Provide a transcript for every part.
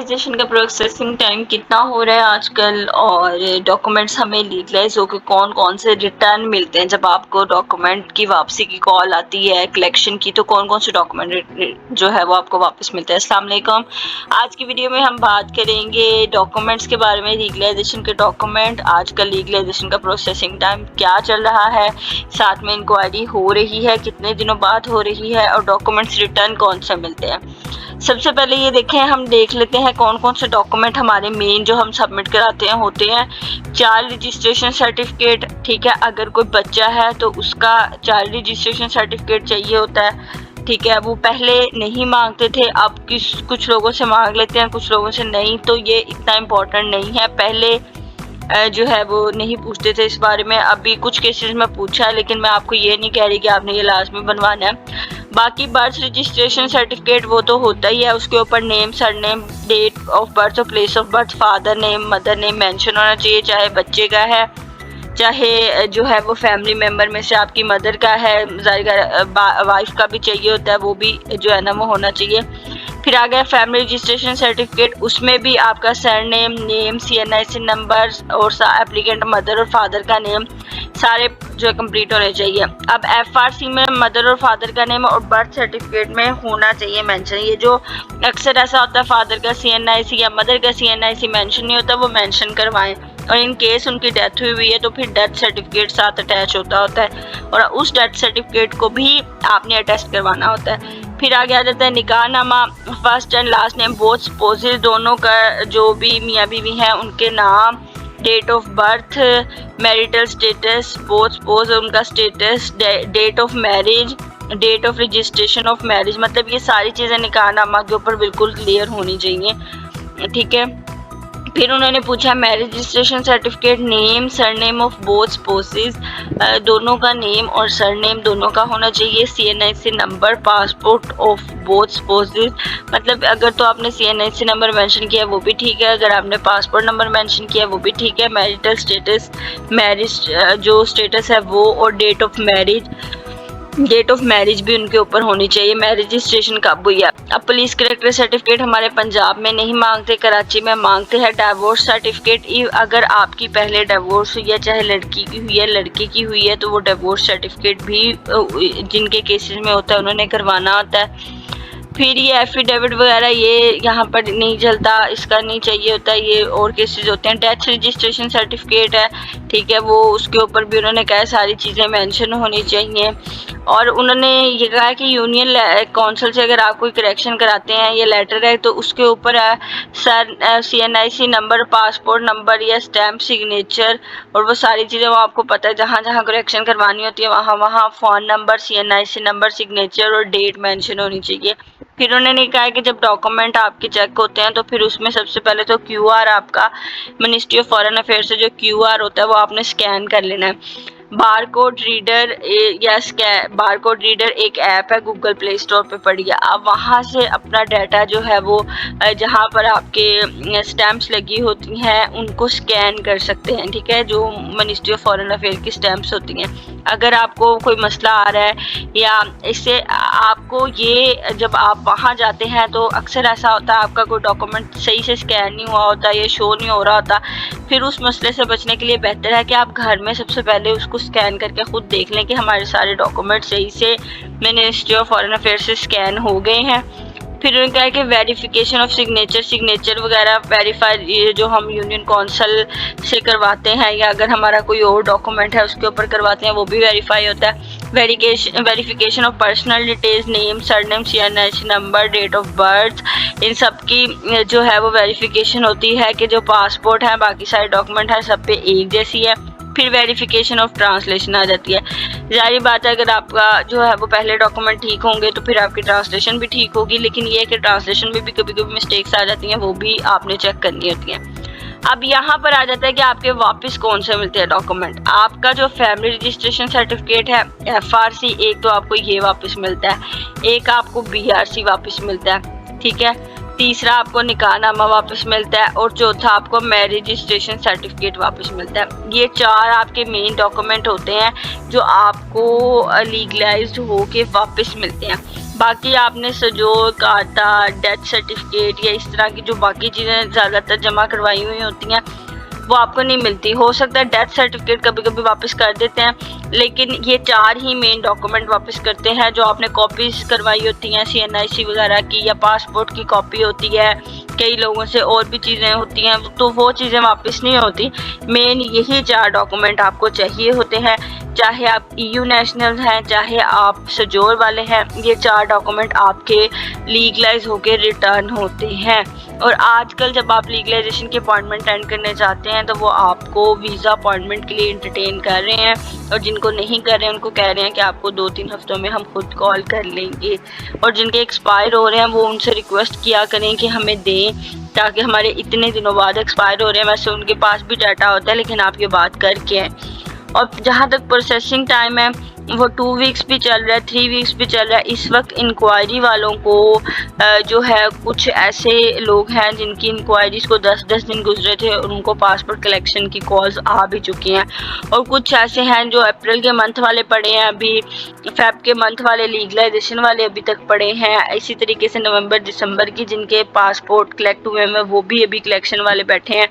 Legalisation का processing time कितना हो रहा है आजकल, और डॉक्यूमेंट्स हमें लीगलाइज होकर कौन कौन से रिटर्न मिलते हैं। जब आपको डॉक्यूमेंट की वापसी की कॉल आती है कलेक्शन की, तो कौन कौन से डॉक्यूमेंट जो है वो आपको वापस मिलता है। अस्सलाम वालेकुम। आज की वीडियो में हम बात करेंगे डॉक्यूमेंट्स के बारे में, लीगलाइजेशन के डॉक्यूमेंट, आजकल लीगलाइजेशन का प्रोसेसिंग टाइम क्या चल रहा है, साथ में इंक्वायरी हो रही है, कितने दिनों बाद हो रही है, और डॉक्यूमेंट्स रिटर्न कौन से मिलते हैं। सबसे पहले ये देखें, हम देख लेते हैं कौन कौन से डॉक्यूमेंट हमारे मेन जो हम सबमिट कराते हैं होते हैं। चाइल्ड रजिस्ट्रेशन सर्टिफिकेट, ठीक है, अगर कोई बच्चा है तो उसका चाइल्ड रजिस्ट्रेशन सर्टिफिकेट चाहिए होता है, ठीक है। वो पहले नहीं मांगते थे, अब कुछ लोगों से मांग लेते हैं, कुछ लोगों से नहीं, तो ये इतना इम्पोर्टेंट नहीं है। पहले जो है वो नहीं पूछते थे इस बारे में, अभी कुछ केसेस में पूछा है, लेकिन मैं आपको ये नहीं कह रही कि आपने ये लाजमी बनवाना है। बाकी बर्थ रजिस्ट्रेशन सर्टिफिकेट वो तो होता ही है, उसके ऊपर name, surname, date of birth और place of birth, father name, mother name mention होना चाहिए, चाहे बच्चे का है, चाहे जो है वो फैमिली मेंबर में से आपकी मदर का है, वाइफ का भी चाहिए होता है, वो भी जो है ना वो होना चाहिए। फिर आ गया फैमिली रजिस्ट्रेशन सर्टिफिकेट, उसमें भी आपका सरनेम, नेम, CNIC नंबर और एप्लीकेंट मदर और फादर का नेम सारे जो है कंप्लीट होने चाहिए। अब FRC में मदर और फादर का नेम और बर्थ सर्टिफिकेट में होना चाहिए मेंशन। ये जो अक्सर ऐसा होता है फादर का CNIC या मदर का CNIC मेंशन नहीं होता, वो मेंशन करवाएं। और इन केस उनकी डेथ हुई है तो फिर डेथ सर्टिफिकेट साथ अटैच होता है, और उस डेथ सर्टिफिकेट को भी आपने अटेस्ट करवाना होता है। फिर आगे आ जाता है निकाहनामा, first and last name both spouses, दोनों का जो भी मियाँ बीवी हैं उनके नाम, date of birth, marital status, both spouse उनका स्टेटस, date of marriage, date of registration of marriage, मतलब ये सारी चीज़ें निकाहनामा के ऊपर बिल्कुल क्लियर होनी चाहिए, ठीक है। फिर उन्होंने पूछा marriage registration certificate, name surname of both spouses, दोनों का नेम और सरनेम दोनों का होना चाहिए, CNIC number, passport of both spouses, मतलब अगर तो आपने CNIC नंबर मेंशन किया वो भी ठीक है, अगर आपने पासपोर्ट नंबर मेंशन किया वो भी ठीक है। मैरिटल स्टेटस, मैरिज जो स्टेटस है वो, और डेट ऑफ मैरिज भी उनके ऊपर होनी चाहिए, मैरिज रजिस्ट्रेशन कब हुई है। अब पुलिस कैरेक्टर सर्टिफिकेट हमारे पंजाब में नहीं मांगते, कराची में मांगते हैं। डिवोर्स सर्टिफिकेट, अगर आपकी पहले डिवोर्स हुई है, चाहे लड़की की हुई है लड़के की हुई है, तो वो डिवोर्स सर्टिफिकेट भी जिनके केसेस में होता है उन्होंने करवाना होता है। फिर ये एफिडेविट वगैरह ये यहाँ पर नहीं चलता, इसका नहीं चाहिए होता, ये और केसेस होते हैं। डेथ रजिस्ट्रेशन सर्टिफिकेट है, ठीक है, वो उसके ऊपर भी उन्होंने कहा सारी चीज़ें मेंशन होनी चाहिए। और उन्होंने ये कहा कि यूनियन काउंसिल से अगर आप कोई करेक्शन कराते हैं या लेटर है तो उसके ऊपर sir CNIC number, passport number या स्टैम्प, सिग्नेचर, और वो सारी चीज़ें वो आपको पता है, जहाँ जहाँ करेक्शन करवानी होती है वहाँ वहाँ phone number, CNIC number, signature और डेट मेंशन होनी चाहिए। फिर उन्होंने कहा कि जब डॉक्यूमेंट आपके चेक होते हैं तो फिर उसमें सबसे पहले तो QR आपका मिनिस्ट्री ऑफ फॉरेन अफेयर से जो QR होता है वो आपने स्कैन कर लेना है। बारकोड रीडर या बारकोड रीडर एक ऐप है, गूगल प्ले स्टोर पे पड़ी है, आप वहाँ से अपना डाटा जो है वो जहाँ पर आपके स्टैम्प्स लगी होती हैं उनको स्कैन कर सकते हैं, ठीक है, जो मिनिस्ट्री ऑफ फॉरेन अफेयर की स्टैम्प्स होती हैं। अगर आपको कोई मसला आ रहा है या इससे आपको ये जब आप वहाँ जाते हैं तो अक्सर ऐसा होता है आपका कोई डॉक्यूमेंट सही से स्कैन नहीं हुआ होता, ये शो नहीं हो रहा होता, फिर उस मसले से बचने के लिए बेहतर है कि आप घर में सबसे पहले उसको स्कैन करके खुद देख लें कि हमारे सारे डॉक्यूमेंट सही से मिनिस्ट्री ऑफ फॉरेन अफेयर से स्कैन हो गए हैं। फिर उन्होंने कहा कि वेरिफिकेशन ऑफ सिग्नेचर वगैरह वेरीफाई जो हम यूनियन काउंसिल से करवाते हैं या अगर हमारा कोई और डॉक्यूमेंट है उसके ऊपर करवाते हैं वो भी वेरीफाई होता है। Verification of personal details, name, surname, CNIC number, date of birth, इन सब की जो है वो वेरिफिकेशन होती है कि जो पासपोर्ट है बाकी सारे डॉक्यूमेंट है सब पे एक जैसी है। फिर वेरिफिकेशन ऑफ ट्रांसलेशन आ जाती है। जाहिर बात है अगर आपका जो है वो पहले डॉक्यूमेंट ठीक होंगे तो फिर आपकी ट्रांसलेशन भी ठीक होगी, लेकिन ये है कि ट्रांसलेशन में भी कभी कभी मिस्टेक्स आ जाती हैं, वो भी आपने चेक करनी होती हैं। अब यहाँ पर आ जाता है कि आपके वापस कौन से मिलते हैं डॉक्यूमेंट। आपका जो फैमिली रजिस्ट्रेशन सर्टिफिकेट है FRC, एक तो आपको ये वापस मिलता है, एक आपको BRC वापस मिलता है, ठीक है, तीसरा आपको निकाहनामा वापस मिलता है, और चौथा आपको मैरिज रजिस्ट्रेशन सर्टिफिकेट वापस मिलता है। ये चार आपके मेन डॉक्यूमेंट होते हैं जो आपको लीगलाइज्ड होके वापस मिलते हैं। बाकी आपने सजोर, खाता, डेथ सर्टिफिकेट या इस तरह की जो बाकी चीज़ें ज़्यादातर जमा करवाई हुई होती हैं वो आपको नहीं मिलती। हो सकता है डेथ सर्टिफिकेट कभी कभी वापस कर देते हैं, लेकिन ये 4 ही मेन डॉक्यूमेंट वापस करते हैं जो आपने कॉपीज़ करवाई होती हैं CNIC वगैरह की, या पासपोर्ट की कॉपी होती है कई लोगों से, और भी चीज़ें होती हैं, तो वो चीज़ें वापस नहीं होती। मेन यही 4 डॉक्यूमेंट आपको चाहिए होते हैं, चाहे आप EU नेशनल हैं, चाहे आप सजोर वाले हैं, ये 4 डॉक्यूमेंट आपके लीगलाइज होकर रिटर्न होते हैं। और आजकल जब आप लीगलाइजेशन की अपॉइंटमेंट अटेंड करने जाते हैं तो वो आपको वीज़ा अपॉइंटमेंट के लिए इंटरटेन कर रहे हैं, और जिनको नहीं कर रहे हैं उनको कह रहे हैं कि आपको 2-3 हफ्तों में हम खुद कॉल कर लेंगे। और जिनके एक्सपायर हो रहे हैं वो उनसे रिक्वेस्ट किया करें कि हमें दें, ताकि हमारे इतने दिनों बाद एक्सपायर हो रहे हैं, वैसे उनके पास भी डाटा होता है लेकिन आप ये बात करके हैं। और जहाँ तक प्रोसेसिंग टाइम है वो 2 वीक्स भी चल रहा है, 3 वीक्स भी चल रहा है। इस वक्त इंक्वायरी वालों को जो है कुछ ऐसे लोग हैं जिनकी इंक्वायरीज़ को 10-10 दिन गुजरे थे और उनको पासपोर्ट कलेक्शन की कॉल्स आ भी चुकी हैं, और कुछ ऐसे हैं जो अप्रैल के मंथ वाले पड़े हैं, अभी फेब के मंथ वाले लीगलाइजेशन वाले अभी तक पड़े हैं। इसी तरीके से नवंबर दिसंबर की जिनके पासपोर्ट कलेक्ट हुए हैं वो भी अभी कलेक्शन वाले बैठे हैं।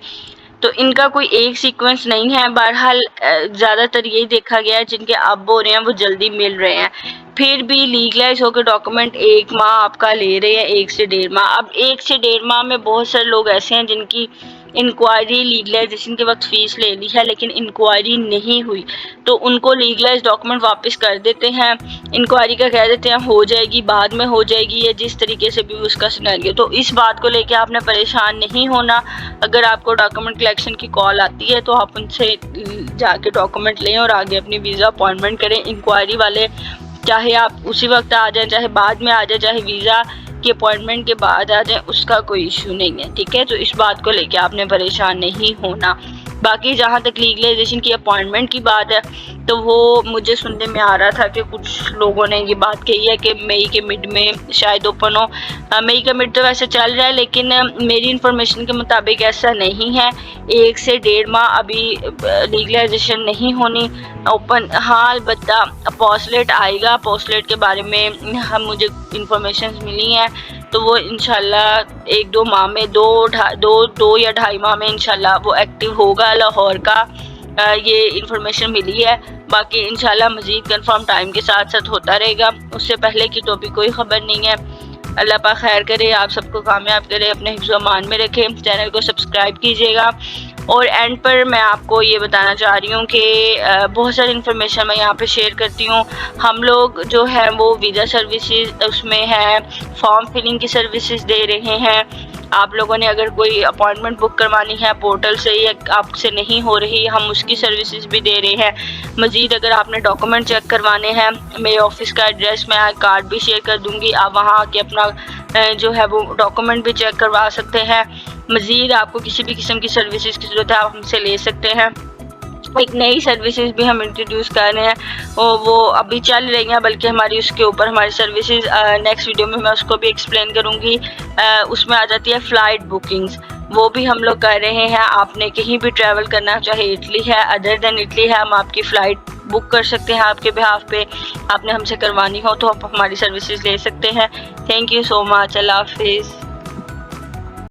तो इनका कोई एक सीक्वेंस नहीं है। बहरहाल ज़्यादातर यही देखा गया है जिनके अब हो रहे हैं वो जल्दी मिल रहे हैं, फिर भी लीगलाइज होकर डॉक्यूमेंट 1 माह आपका ले रहे हैं, 1 से 1.5 माह। अब 1 से 1.5 माह में बहुत सारे लोग ऐसे हैं जिनकी इंक्वायरी लीगलाइजेशन के वक्त फ़ीस ले ली है लेकिन इंक्वायरी नहीं हुई, तो उनको लीगलाइज डॉक्यूमेंट वापस कर देते हैं। इंक्वायरी का कह देते हैं हो जाएगी, बाद में हो जाएगी, या जिस तरीके से भी उसका सिनेरियो। तो इस बात को लेकर आपने परेशान नहीं होना। अगर आपको डॉक्यूमेंट कलेक्शन की कॉल आती है तो आप उनसे जाके डॉक्यूमेंट लें और आगे अपनी वीज़ा अपॉइंटमेंट करें। इंक्वायरी वाले चाहे आप उसी वक्त आ जाएं, चाहे बाद में आ जाए, चाहे वीज़ा की अपॉइंटमेंट के बाद आ जाए, उसका कोई इशू नहीं है, ठीक है। तो इस बात को लेके आपने परेशान नहीं होना। बाकी जहाँ तक लीगलाइजेशन की अपॉइंटमेंट की बात है तो वो मुझे सुनने में आ रहा था कि कुछ लोगों ने ये बात कही है कि मई के मिड में शायद ओपन हो। मई का मिड तो वैसे चल रहा है लेकिन मेरी इंफॉर्मेशन के मुताबिक ऐसा नहीं है। 1 से 1.5 माह अभी लीगलाइजेशन नहीं होनी ओपन। हाँ, अलबत्ता अपॉस्लेट आएगा, अपॉस्लेट के बारे में हम मुझे इंफॉर्मेशन मिली हैं, तो वो इंशाल्लाह 1-2 माह में, 2 या 2.5 माह में इंशाल्लाह वो एक्टिव होगा। लाहौर का ये इंफॉर्मेशन मिली है, बाकी इंशाल्लाह मज़ीद कंफर्म टाइम के साथ साथ होता रहेगा। उससे पहले की तो भी कोई ख़बर नहीं है। अल्लाह पाक खैर करे, आप सबको कामयाब करे, अपने हिफ्ज़ अमान में रखें। चैनल को सब्सक्राइब कीजिएगा। और एंड पर मैं आपको ये बताना चाह रही हूँ कि बहुत सारी इन्फॉर्मेशन मैं यहाँ पे शेयर करती हूँ। हम लोग जो है वो वीज़ा सर्विसेज उसमें है, फॉर्म फिलिंग की सर्विसेज दे रहे हैं। आप लोगों ने अगर कोई अपॉइंटमेंट बुक करवानी है पोर्टल से या आपसे नहीं हो रही, हम उसकी सर्विसेज भी दे रहे हैं। मज़ीद अगर आपने डॉक्यूमेंट चेक करवाने हैं, मेरे ऑफिस का एड्रेस मैं कार्ड भी शेयर कर दूँगी, आप वहाँ आके अपना जो है वो डॉक्यूमेंट भी चेक करवा सकते हैं। मज़ीद आपको किसी भी किस्म की सर्विसेज की ज़रूरत है आप हमसे ले सकते हैं। एक नई सर्विसेज भी हम इंट्रोड्यूस कर रहे हैं, वो अभी चल रही हैं, बल्कि हमारी उसके ऊपर हमारी सर्विसेज नेक्स्ट वीडियो में मैं उसको भी एक्सप्लेन करूँगी। उसमें आ जाती है फ़्लाइट बुकिंग्स, वो भी हम लोग कर रहे हैं। आपने कहीं भी ट्रैवल करना, चाहे इटली है, अदर देन इटली है, हम आपकी फ़्लाइट बुक कर सकते हैं आपके बिहाफ पे। आपने हमसे करवानी हो तो आप हमारी सर्विसेज ले सकते हैं। Thank you so much. अल्लाह हाफिज़।